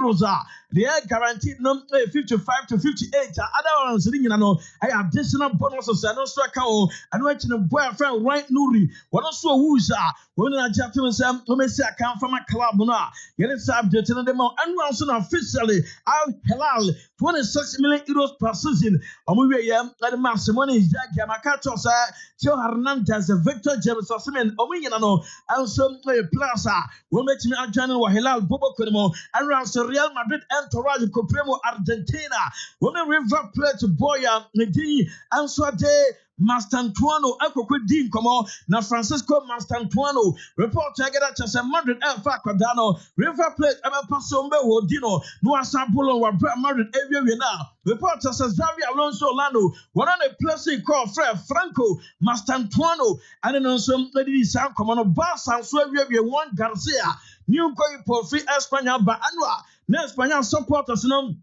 euros. They are guaranteed 55 to 58. Other ones, additional bonuses. And also, I know it's a boyfriend, right? Nuri. What also who's when I just come from a club. Yet it's subject to them and also officially Al-Hilal 26 million euros per season. Omuwe the massive money is that Yamakato Joe Hernandez, Victor James Osimhen, Omiyano, and some plaza. We'll make me a general Hilal Bobo Kunimo, and around Real Madrid entourage Copremo Argentina. Women River Plate Boya, Nedi, and Swade. Mastantuano, Equidin, come na Francisco Mastantuano, report Tagada Chasa Madrid Alpha Quadano, River Plate, Emma Pasombe, Dino, Noasa Bullon, were Madrid area now. Report says Xavier Alonso Lano, one on a place called Fred Franco, Mastantuano, and then also Lady Sam Commando Bass and Swavia one Garcia, New Koi for free Espana, but Anwa, Nespana supporters, no,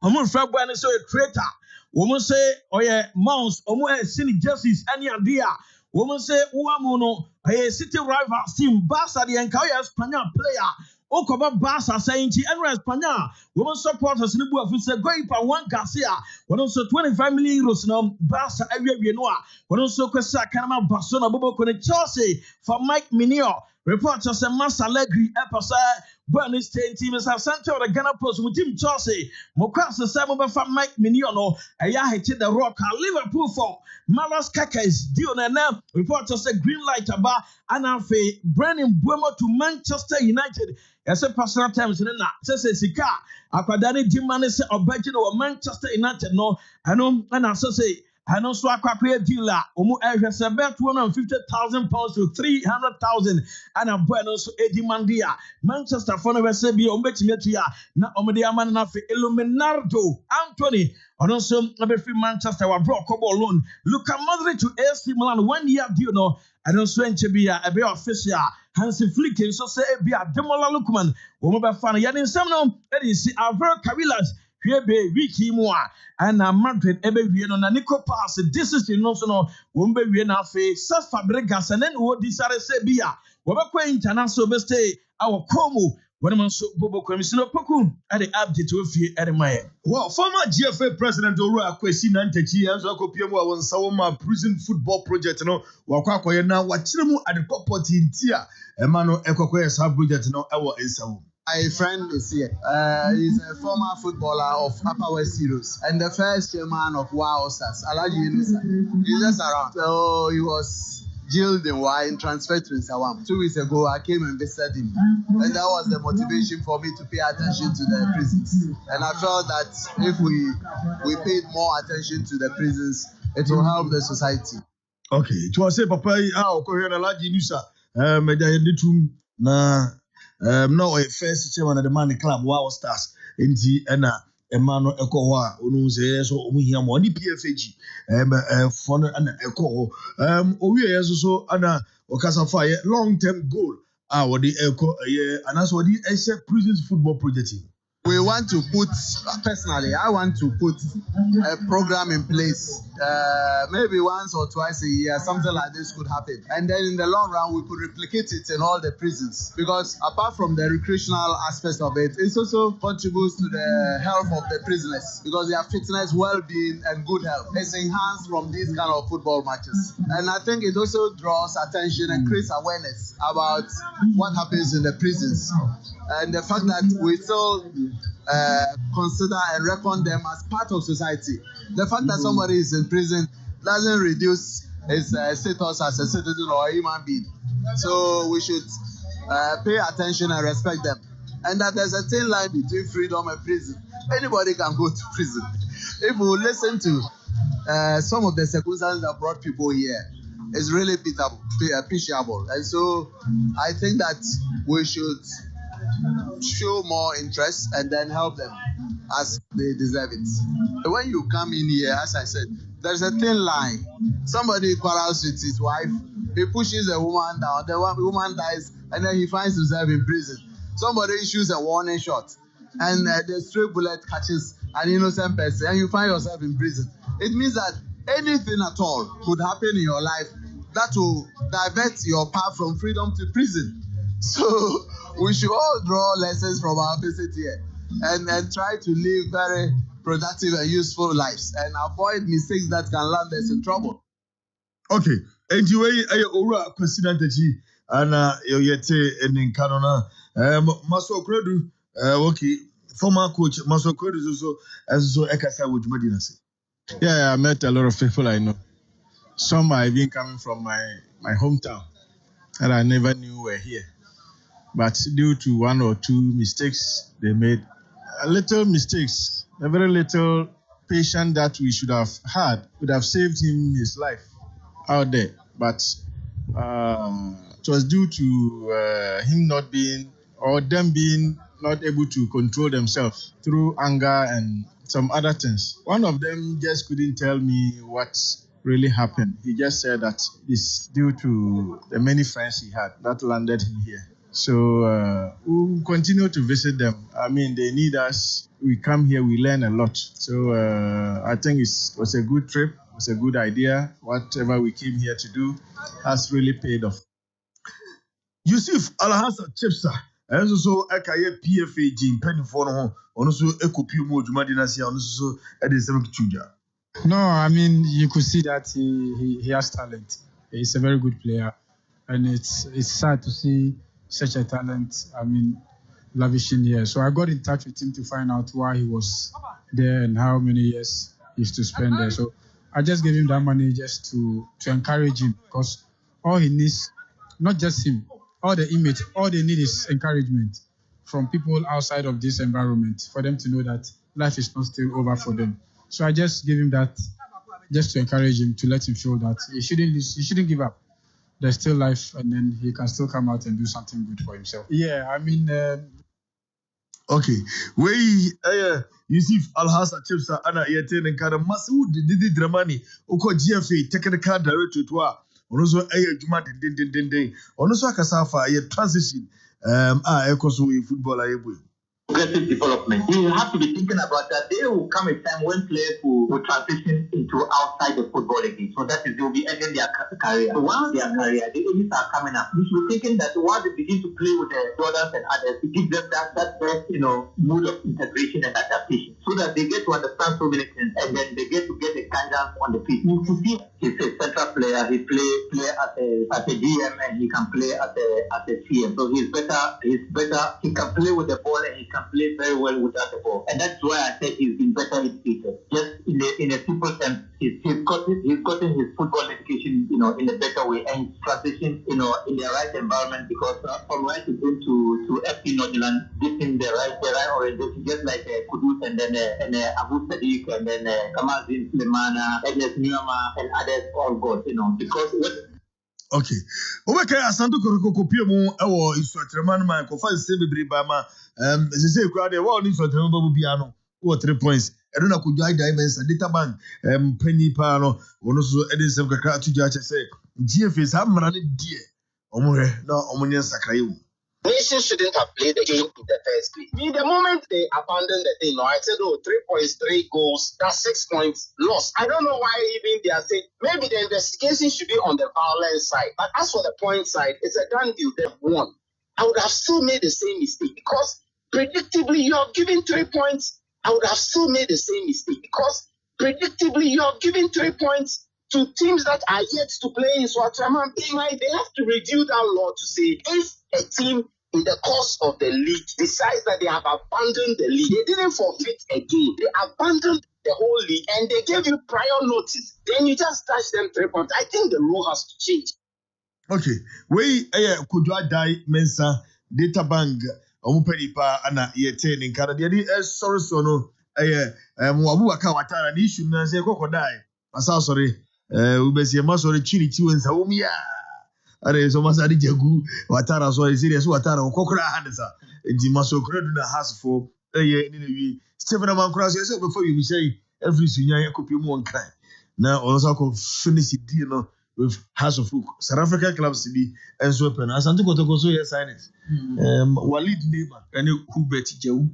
Amun Fabwan is a traitor. Woman say, oh yeah, Mouse, City Justice, any idea. Woman say, Uamono, a city rival team, Barca, the Enkaya Spaniard player. Okoba Barca saying, and Spaniard. Woman supporters in the book officer going for one Garcia. One also 25 million euros now, Barca, area Noah. One also Kwesa Kanama Barcelona, Bobo Kone Chelsea for Mike Minio. Reporters and Master Allegri, Epasa. Burnley State team is Santo the Ghana Post with Team Chelsea. Mokasa Samuel from Mike Miniono. Aya hit the rock. Liverpool for Malas Kakais. Dionana. Reporters say green light about Anafe. Brennan Buemo to Manchester United. As a personal terms in that. Says Sika. Akwadani Dimane say Obajino or Manchester United. No, I know, and I say. And also a quack dealer, about £250,000 to 300,000, and a bonus Eddie Mandia, Manchester for the Sebi, Ometia, na Omediaman Nafi, Illuminardo, Anthony, and also a free Manchester, were brought Cobo loan. Luka Modric to AC Milan 1 year deal, and also Enchebia, a bit official, Hansi Flick, so say a bit Demola Lukman, Omeba Fan, Yanin Semno, Eddie, our very Cavillas. Be wiki more and Madrid ebe no na Nico pass this is no so no wombe wie na fe Sas Fabregas and then wo disare se bia wo be kwa international be stay our Como when man so Bobo Kwamisino Poku at the update to fie at my well former GFA president Oro Akwesi Nantachi and so kopiem wa won sawoma prison football project no wakwa akoye na wachiremu at the property in tia emano ekokoye sa project no ewo ensawo. My friend is here. He's a former footballer of Upper West Heroes and the first chairman of Wow Stars. Alaji Yunusa. He's just around. So he was jailed in Wine, transferred to Nsawam. 2 weeks ago, I came and visited him. And that was the motivation for me to pay attention to the prisons. And I felt that if we paid more attention to the prisons, it will help the society. Okay. It was a papa, Alaji Yunusa. No, a first chairman of the Money Club, Wow Stars, Inti, and Emmanuel Ekowa, Unuse, so we hear money PFG, Fon and Eko, we also, Anna Okasa Fire, long term goal, our the Echo, and that's what the prisons football project. We want to put, personally, I want to put a program in place. Maybe once or twice a year, something like this could happen. And then in the long run, we could replicate it in all the prisons. Because apart from the recreational aspect of it, it also contributes to the health of the prisoners. Because their fitness, well-being, and good health is enhanced from these kind of football matches. And I think it also draws attention and creates awareness about what happens in the prisons. And the fact that we still consider and reckon them as part of society. The fact that somebody is in prison doesn't reduce his status as a citizen or a human being. So we should pay attention and respect them. And that there's a thin line between freedom and prison. Anybody can go to prison. If we listen to some of the circumstances that brought people here, it's really appreciable. And so I think that we should show more interest and then help them as they deserve it. When you come in here, as I said, there's a thin line. Somebody quarrels with his wife, he pushes a woman down, the woman dies, and then he finds himself in prison. Somebody issues a warning shot, and the stray bullet catches an innocent person, and you find yourself in prison. It means that anything at all could happen in your life that will divert your path from freedom to prison. So we should all draw lessons from our visit here. and try to live very productive and useful lives and avoid mistakes that can land us in trouble. Okay. And you ora kwasidantachi ana yoyete eninkanona Maso Kredu okay former coach Maso Kredu so ekasa wodumadi na se. Yeah, I met a lot of people I know. Some are even coming from my hometown that I never knew were here. But due to one or two mistakes they made, a very little patient that we should have had would have saved him his life out there. But it was due to him not being, or them being not able to control themselves through anger and some other things. One of them just couldn't tell me what really happened. He just said that it's due to the many friends he had that landed him here. So we'll continue to visit them. I mean, they need us. We come here, we learn a lot. So I think it was a good trip. It was a good idea. Whatever we came here to do has really paid off. Yusuf Alhassan Chipsa, and so Akaye PFAG, Penny for on so Ecopu Jumadinasia, on so Edison Chuja. No, I mean, you could see that he has talent. He's a very good player. And it's sad to see such a talent, I mean, lavishing here. So I got in touch with him to find out why he was there and how many years he used to spend there. So I just gave him that money just to encourage him, because all he needs, not just him, all the inmates, all they need is encouragement from people outside of this environment for them to know that life is not still over for them. So I just gave him that just to encourage him, to let him feel that he shouldn't give up. There's still life, and then he can still come out and do something good for himself. Yeah, I mean... Okay. Yusuf Alhassan Chipsa, Anna Yeten and Kada Masoud Didi Dramani, Oko GFA, technical director to her. Also, Juma Din. Also, Kasafa, a transition. Ekosu football. Progressive development. You have to be thinking about that. There will come a time when players will transition into outside the football again. So that is, they will be ending their career. So once their career, the ages are coming up. You should be thinking that once they begin to play with the brothers and others, it gives them that best, mood of integration and adaptation, so that they get to understand so many things, and then they get to get the guidance on the pitch. You see, he's a central player. He play as a GM, and he can play as a CM. So he's better. He can play with the ball, and he can play very well without the ball, and that's why I said he's been better educated. Just in a simple sense, he's gotten his football education, in a better way, and transition, in the right environment, because from right to go to FC Nordland, getting the right orientation, just like Kudus and then Abu Sadiq and then Kamazin Sulemana, Ernest Nyama and others all got, because what. Okay. Okay, Asanto Kokrokoo Piemu, our instructorman, my confide Sebi Bama, they say, crowd, well, instructor Biano, or 3 points. I don't know, could I diamonds and data bank, Penny Pano, one also Edison Kaka to judge, say, GF is Hamran, dear, Omore, no, Omonian Sakayu. Nations shouldn't have played the game in the first place. The moment they abandoned the thing, I said, 3 points, 3 goals, that's 6 points lost. I don't know why even they are saying, maybe the investigation should be on the violence side. But as for the point side, it's a done deal, they've won. I would have still made the same mistake, because predictably you have given 3 points. I would have still made the same mistake, because predictably you have given 3 points to teams that are yet to play in Swatraman. They have to review that law to say, if a team in the course of the league decides that they have abandoned the league, they didn't forfeit a game, they abandoned the whole league, and they gave you prior notice, then you just touch them 3 points. I think the rule has to change. Okay, could you die Mensa data bank Omupenipa Anna Yeten in Canada? Sorry, no, Mwabuaka Watara, the issue, and say, Crocodile. Sorry, Ubesi Masori Chili and Saumia. Are so much Jagu, Watara, so serious Watara, Kokra Hansa, and Jimaso Creduna has for a year in a week. Stephen Amon Cross yourself before you say every senior could be one kind. Now, also finish it, with House of Hook, South Africa clubs to be and so open. As Santo Kotokoso, yes, sign it. Walid neighbor, and who bet you,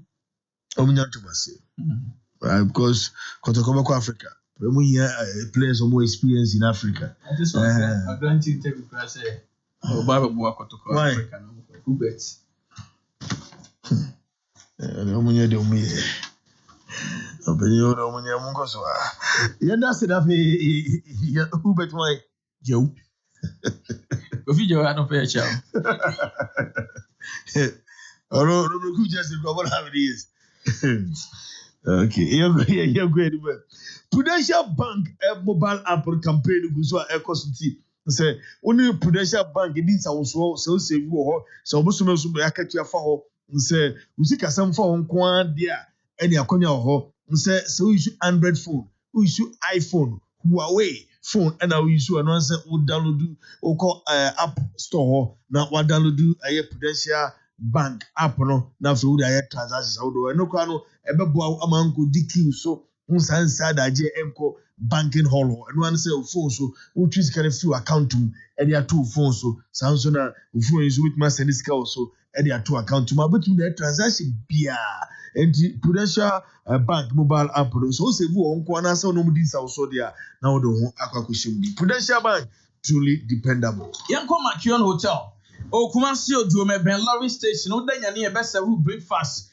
because Kotokobako Africa. When we hear players of more experience in Africa. This one, I'm going to take a class. Who bets? Omunye de omuye. Obenyo de omunye mungo so. Yenda se da fe ya ubet mai Joe. Kofi Joe I don't pay a chow. Oro ku just go about how it is. Okay, you're great. Prudential Bank mobile app campaign guzwa ekositi. Say only Prudential Bank needs our so save wo so bosume so akatua fa ho. Say usika sam fa ho nko dia ene akonya ho. Say so use Android phone, we use iPhone, Huawei phone and we use and say we download o call app store na we download Prudential Bank app no na for we transactions how do no kwa no ebebo amanko DQ so unsansa daje enko banking hall and one say phone so we choose kind of few account and there two phone so sounds na phone is with master this also and there two account ma but the transaction bia and Prudential Bank mobile app so say we onko na say no mudi sa so there na we do akwakoshim bi Prudential Bank truly dependable. Yanko Makion Hotel Kumasi Oduome Ben Lorry Station Odanya ne be serve breakfast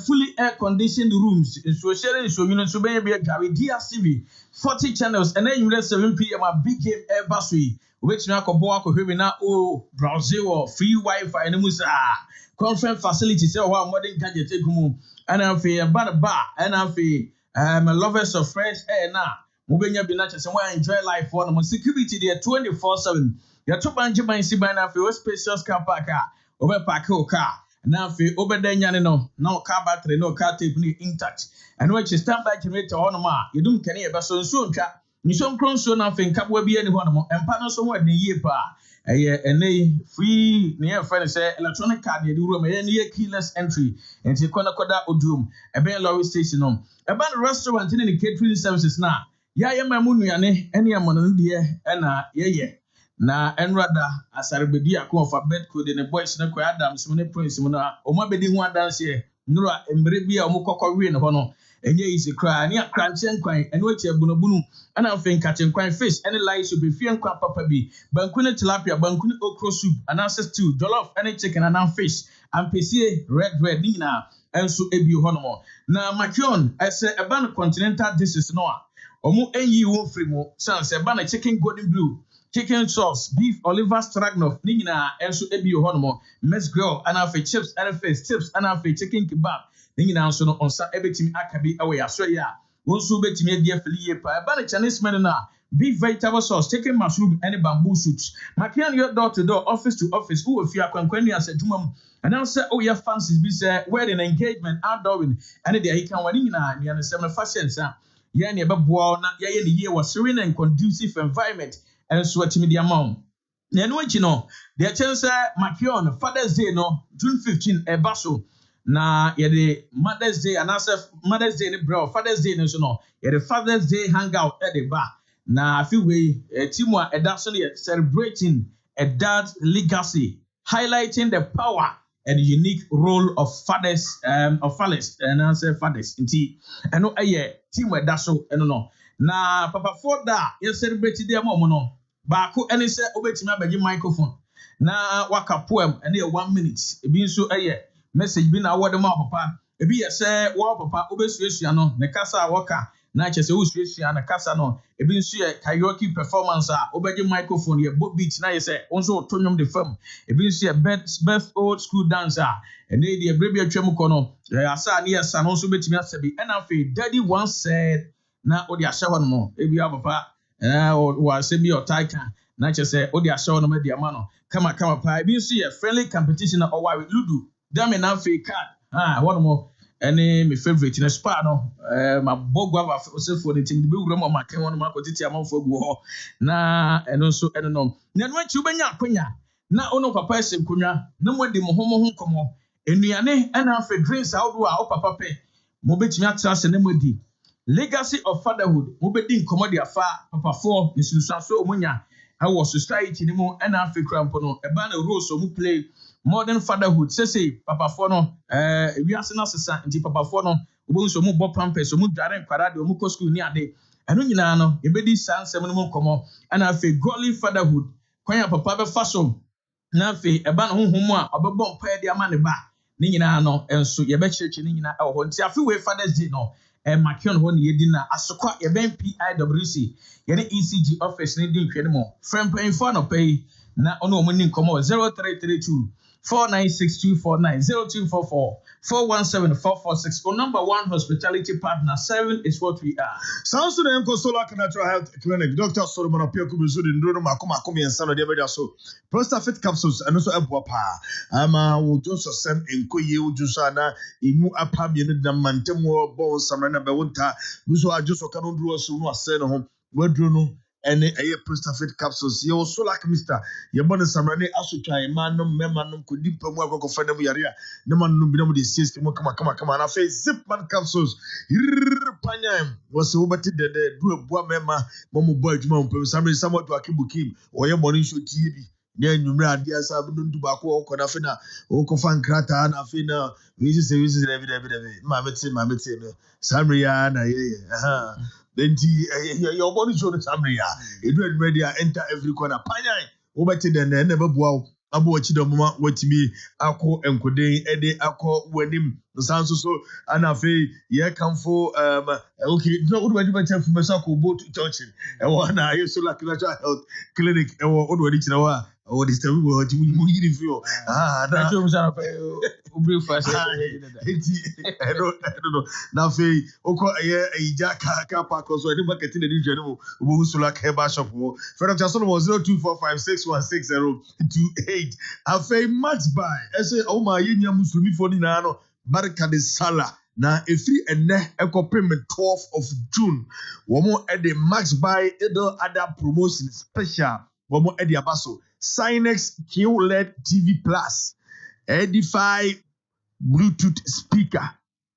fully air conditioned rooms so sharing so you know so be Gary DRTV 40 channels and then you 7 p.m. a big game air basui which na kobo akohwe na Brazil or free Wi-Fi and musa conference facilities say modern gadget egumu and afi ba and afi lovers of fresh air na mobenya bi na chese we enjoy life for no security there 24/7 ya to banje ban si ban afi we spacious car park obe park o car na afi obedanya ne no na car battery no car tape ni intact and which standby generator on ma yedum kene e beso nso ntwa nso nkronso na afi nkabwa bi ani ho no empa no so wo de yie pa ene free ne friend say electronic card de room ne keyless entry enti koda odum ebe lorry station no eba restaurant ne catering services na ya mamu nuane ene amono de na ye na enrada asarbedi akofa bed code ne boys ne kwa Adams ne prince mu na o mabedi hu adanse nura embre bia o mukokwe ne ho no enye isi kra ne akranche nkwan ene wachi abunobunu ana afen kache nkwan fish ene light soup fie nkwan papa bi banku ne tilapia banku ne okro soup ana stew jollof ene chicken ana fish ampesie red nina enso ebi ho no mo na makion ese eba no continental dishes no a omu enyi wo free mo sans eba na chicken golden blue chicken sauce, beef, Oliver Stroganoff, Nina, and so Ebi Honomo, mess grill, and our chips, and face chips, and our chicken kebab. Nina, so on Sa Ebetim Akabi away, so ya. Won't so bet me, dear Philip, a Chinese manana, beef vegetable sauce, chicken mushroom, and bamboo suits. Makian your door to door, office to office, who if you are conquering as a jumum, and now say, oh, your fancies be said, wedding engagement, outdooring, and the he can win in the 7 fashions. Yanny Babuana, Yan year was serene and conducive environment. And so at media mom. Then what you know, the chance Makion, Father's Day no, June 15, a basso. Na the Mother's Day, and answer Mother's Day, bro, Father's Day, no, the Father's Day hangout at the bar. Na a few way, a team were celebrating a dad's legacy, highlighting the power and unique role of fathers, and answer fathers in tea. And no, a year, team were dasso, and no. Na Papa Forda, you celebrated their mom no. Baako ene se obetimi abagi microphone na waka poem ene 1 minute ebi nso message bi na award ma papa ebi ye se wo papa obesuesua no ne kasa waka na chese wo suesua na kasa no ebi nso ye karaoke performance a obegi microphone ye bo beat na ye se onso otonyom de fam ebi nso ye best old school dancer ene de ebrebi atwam ko no asa ne yesa no nso betimi asabi ena fe daddy once said na odi ahye no ebi papa was be your tiger, not just say, oh, they are showing them the amano. Come on, pie. Be see a friendly competition or why with Ludu. Damn enough fake card. One more. Any my favorite in a spa, no. My bogwa for the team, the big room of my can one of my quantity among for go. Na, and also, I don't know. Then what you bring up, Quenya. Now, no papa said, Quenya, no more the Mohomo come on. And we are ne, and after drinks out to our papa pay. Mobit me at trust and emody. Legacy of fatherhood, Mubedin Comodia Fa, Papa 4, in Susaso Munya, I was society anymore, and Africa Crampono, a banner rose who play modern fatherhood. Say, Papa Fono, we are not society, Papa Fono, who so move Bob Pampers, who moved Darren Parado, Muko school near day. And when you know, a baby son, 7 months come on, and I feel godly fatherhood. Quaya Papa Faso, Nafi, a banner whom a bomb pay their money back. ne nyinaa no enso ye be church ne nyinaa ho nti afi we Father's Day no makion ho ne yedi na asokwa ye ben PIWC ye ne ECG office ne di nhwe ne mo friend info no pay na ono omo ni nkomo 0332 496249 0244 417 number one hospitality partner. 7 is what we are. Sounds to the Solar Natural Health Clinic. Dr. Solomon Apia Kubuzu in Bruno Makoma Kumi and Son of David so Prostate capsules and also a guapa. Would also send in Koye Ujusana, Imu Apam Unit the Mantemo Bones, Samana Bewunta, Buzo Ajuso Canondru, Sunu Aseno home, Wedruno. And a prostate capsules. You also like Mr. Yabon Samrani Asucha, Manum, Memanum, Kudimpa, Wako Fanam Yaria, no man no the system. Come on, I face Zipman capsules. Panyam was over to the do a boy mema, Momo boy, somebody somewhat Joachim Bokeem, or your morning show TV. Then you read the Sabun Tobacco, Konafina, Okofan Krata, and Afina, visits every day. Mamma, Samriana, then your body show the Samria. It read ready, enter every corner. Panya, over to the never wow. Abu Chidoma, what me, Ako and Kode, Ede, Ako, Wenim, the sounds so, and I feel, yeah, come for, okay, no, what do I tell for myself, boat to touching, and one I used to like natural health clinic, and what would it know? What is the word you feel? That was a breakfast. I don't know. Now, Fay, Oko, a jack, Kappa, so I didn't get in the general who so like Heba shop. Fred Jason was 0245616028. I fay much by. I say, oh, my Yenya Muslimi for Dinano, Baraka de Sala. Now, if you and echo payment 12th of June, one more at the max buy other promotion special, one more at the Abaso. Sinex QLED TV Plus, Edify Bluetooth speaker,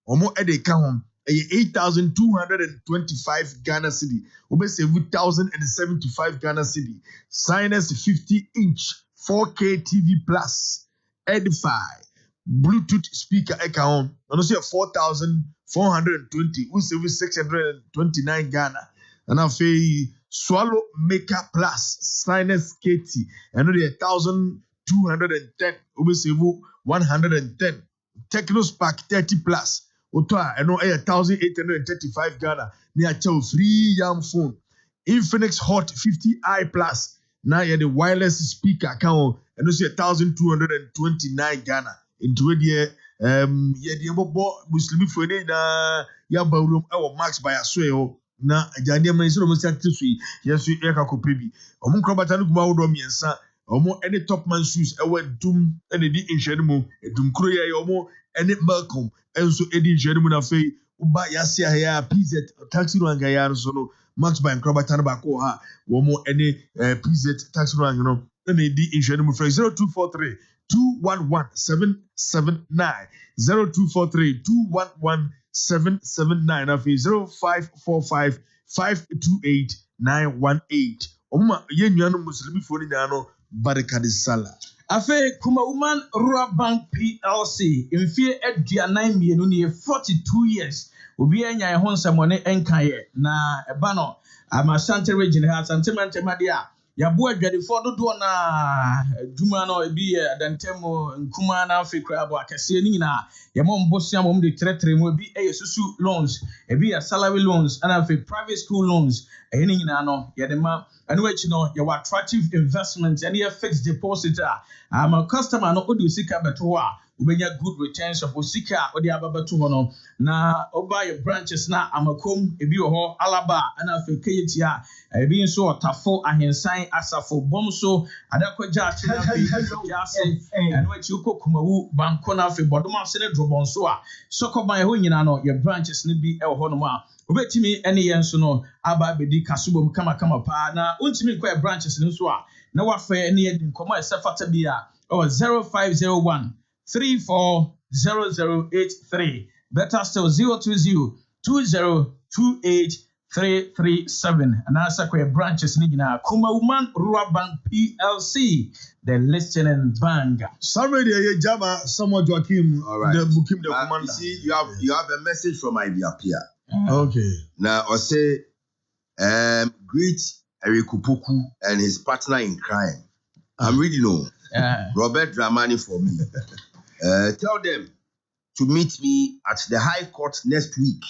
Omo Edekahom, 8,225 Ghana cedi, Obe 7,075 Ghana cedi, Sinex 50-inch 4K TV Plus, Edify Bluetooth speaker Ekahom, and also 4,420, we save 629 Ghana, and I feel. Swallow Maker Plus, Sinus KT, and only 1,210, Obesevu 110, Technospark 30 Plus, Otoa, and 1,835 Ghana, near Chow free young phone, Infinix Hot 50i Plus, now you the wireless speaker account, and also 1,229 Ghana, into a year, the Muslim for na Yaba room, our max by a sway. Na ajade man so mo satisfy yesu e ka kopebi omo krobata no kuma wodo miensa omo any top man shoes e wa dum ene di nhwede mu edum kro ye omo ene Malcolm enso edi nhwede mu na fei uba yase ya PZ taxi ranga ya no so no max by krobata no ba ko ha omo ene PZ taxi ranga no ene di nhwede mu 0243 211 779 0243 211 779 of 0545 528 918. Oma yenyano Muslimi phone nano Baraka Sala. Afe Kuma Woman Rural Bank PLC in fear at dia 9 million near 42 years. Ubi enya honsa mone enkaye na ebano Asante region has sentiment madia. Yabu adwadefo dodo na dwuma no ebi adantemo nkuma na Africa abo akese ni nyina yemom bosia mom de tretre mo ebi susu loans ebi salary loans and afi private school loans ni nyina no yedema anu achi no ye attractive investment and ye fixed deposit a customer no odu sika beto a ubenya good returns of osika odi ababeto ho no na oba your branches na amakom ebi ho alaba ana afi keyetia ebi nso otafo ahensan asafo bomso adakwaja achina bi jase anu achi ukokumawu banko na afi bodoma se ne drobonso a sokoban ho nyina no your branches ne bi ho no ma obetimi ene yenso no aba bedi kasubom kama pa na untimi kwa branches ne so a na wafa ene yedi nkomo esefata bi a 0501 340083 better still 020 2028337 and answer kwa branches ni nyina Kuma Woman Rural Bank PLC the listening bang. Somebody Jama someone Joachim right. The Bokeem the commander. You see, you have a message from Ibiapia. Okay. Now I say greet Eric Kupuku and his partner in crime. I'm reading Robert Dramani for me. Tell them to meet me at the High Court next week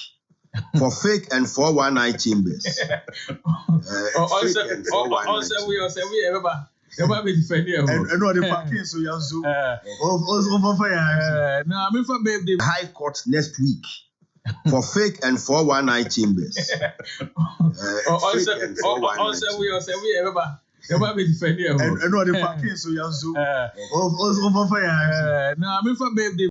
for fake and 419 chambers. Fake and 419 You might be defending. And what the parking so you so over fire. No, I'm for baby. High Court next week for fake and 419 chambers. Also, you might be defending. And what the parking so you so over fire. No, I'm for baby.